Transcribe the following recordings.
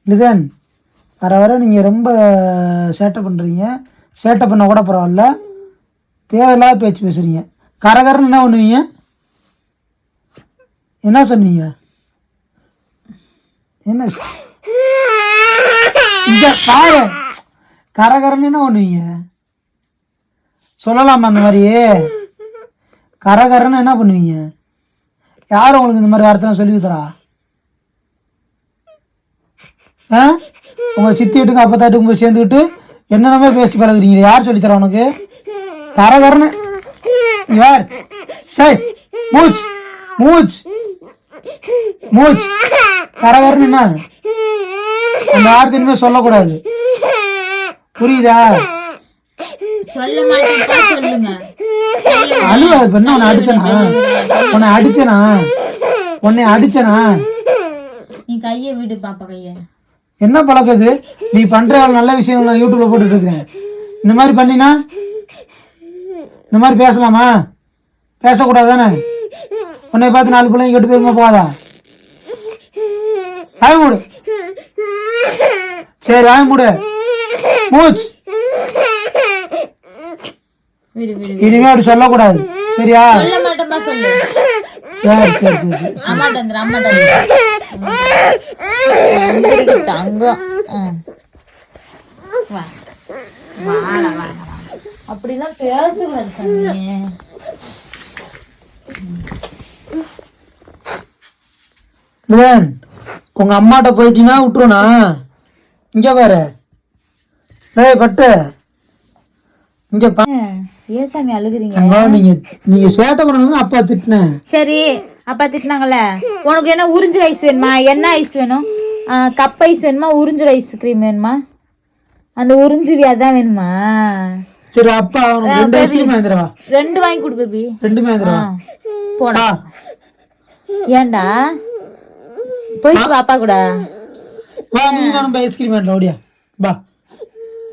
லிதன், வர வர நீங்கள் ரொம்ப சேட்டை பண்ணுறீங்க. சேட்டை பண்ண கூட பரவாயில்ல, தேவையில்லாத பேச்சு பேசுகிறீங்க. கரகரன்னு என்ன பண்ணுவீங்க? என்ன சொன்னீங்க? என்ன இங்கே பாரு, கரகரன்னு என்ன பண்ணுவீங்க? சொல்லலாமா அந்த மாதிரி? கரகரன்னு என்ன பண்ணுவீங்க? யார் உங்களுக்கு இந்த மாதிரி வார்த்தை சொல்லி கொடுத்தரா? உங்கள் சித்தி வீட்டுக்கு அப்பத்தாட்டுக்கும் போய் சேர்ந்துக்கிட்டு என்னென்னமே பேசி பழகுறீங்க. யார் சொல்லித்தரா உனக்கு? கரகரன்னு யார்? சரி, மூச் மூச் மூச். கரகரன்னு என்ன? அந்த வார்த்தை இனிமேல் சொல்லக்கூடாது, புரியுதா? சொல்ல மாட்டேன், சொல்லுங்க. அழுவ இப்ப என்ன? உன்னை அடிச்சனா? நீ கையை விடு பாப்பா, கைய. என்ன பழக்கது? நீ பண்ற நல்ல விஷயம் நான் யூடியூப்ல போட்டுட்டு இருக்கிறேன். இந்த மாதிரி பண்ணினா இந்த மாதிரி பேசலாமா? பேசக்கூடாது தானே? உன்னை பார்த்து 4 பிள்ளைங்க கெட்டு போயிருமா? போகாதா? ஆய மூடு. சரி, ஆய மூடு. மூச். இனிமே அப்படி சொல்லக்கூடாது, சரியா? சொல்ல மாட்டேமா, சொல்லு. சரி சரி சரி. தங்கம் அப்படிலாம் பேசுவாரு சாமி. உங்க அம்மாட்ட போயிட்டீங்கன்னா விட்டுருனா? இங்க பாரு, பட்டு இங்க ஏன் சாமி அழுகுறீங்க? நீங்க சேட்டை பண்ணணும் அப்பா திட்டினேன். சரி, அப்பா திட்டினாங்கல்ல. உனக்கு என்ன உறிஞ்சு ஐஸ் வேணுமா? என்ன ஐஸ் வேணும்? கப் ஐஸ் வேணுமா? உறிஞ்சு ஐஸ்கிரீம் வேணுமா? அந்த உறிஞ்சு அதான் வேணுமா? சரி, அப்பா 2 ஐஸ்கிரீம் வாங்கிடுவா. 2 வாங்கி கொடு பேபி. 2 வாங்கிடுவா. போடா. ஏண்டா போயிட்டு அப்பா கூட வா. நீ நானும் ஐஸ்கிரீம் வாங்கலாம். ஓடியா வா.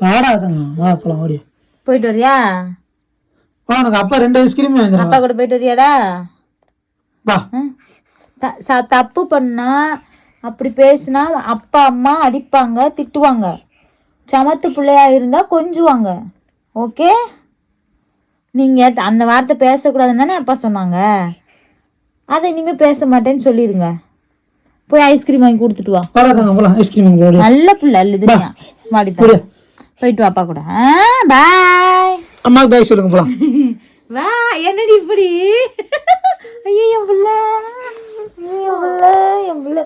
வாடா தங்க, வா போலாம். ஓடியா போயிட்டு வரியா? உனக்கு அப்பா 2 ஐஸ்கிரீம் வாங்கிடுவா. அப்பா கூட போயிட்டு வரியாடா? வா. தப்பு பண்ணா அப்படி பேசுனா அப்பா அம்மா அடிப்பாங்க, திட்டுவாங்க. சமத்து பிள்ளையா இருந்தா கொஞ்சுவாங்க. ஓகே? நீங்க அந்த வார்த்தை பேசக்கூடாதுன்னு தானே அப்பா சொன்னாங்க. அதை இனிமே பேச மாட்டேன்னு சொல்லிடுங்க. போய் ஐஸ்கிரீம் வாங்கி கொடுத்துட்டு வா. நல்ல பிள்ளை இல்லையா? வாடி போயிட்டு வாப்பா கூட. பாய். அம்மாக்கு பாய் சொல்லுங்க போலாம். வா. என்னடி இப்படி? ஐயோ என் பிள்ளை, என் பிள்ளை.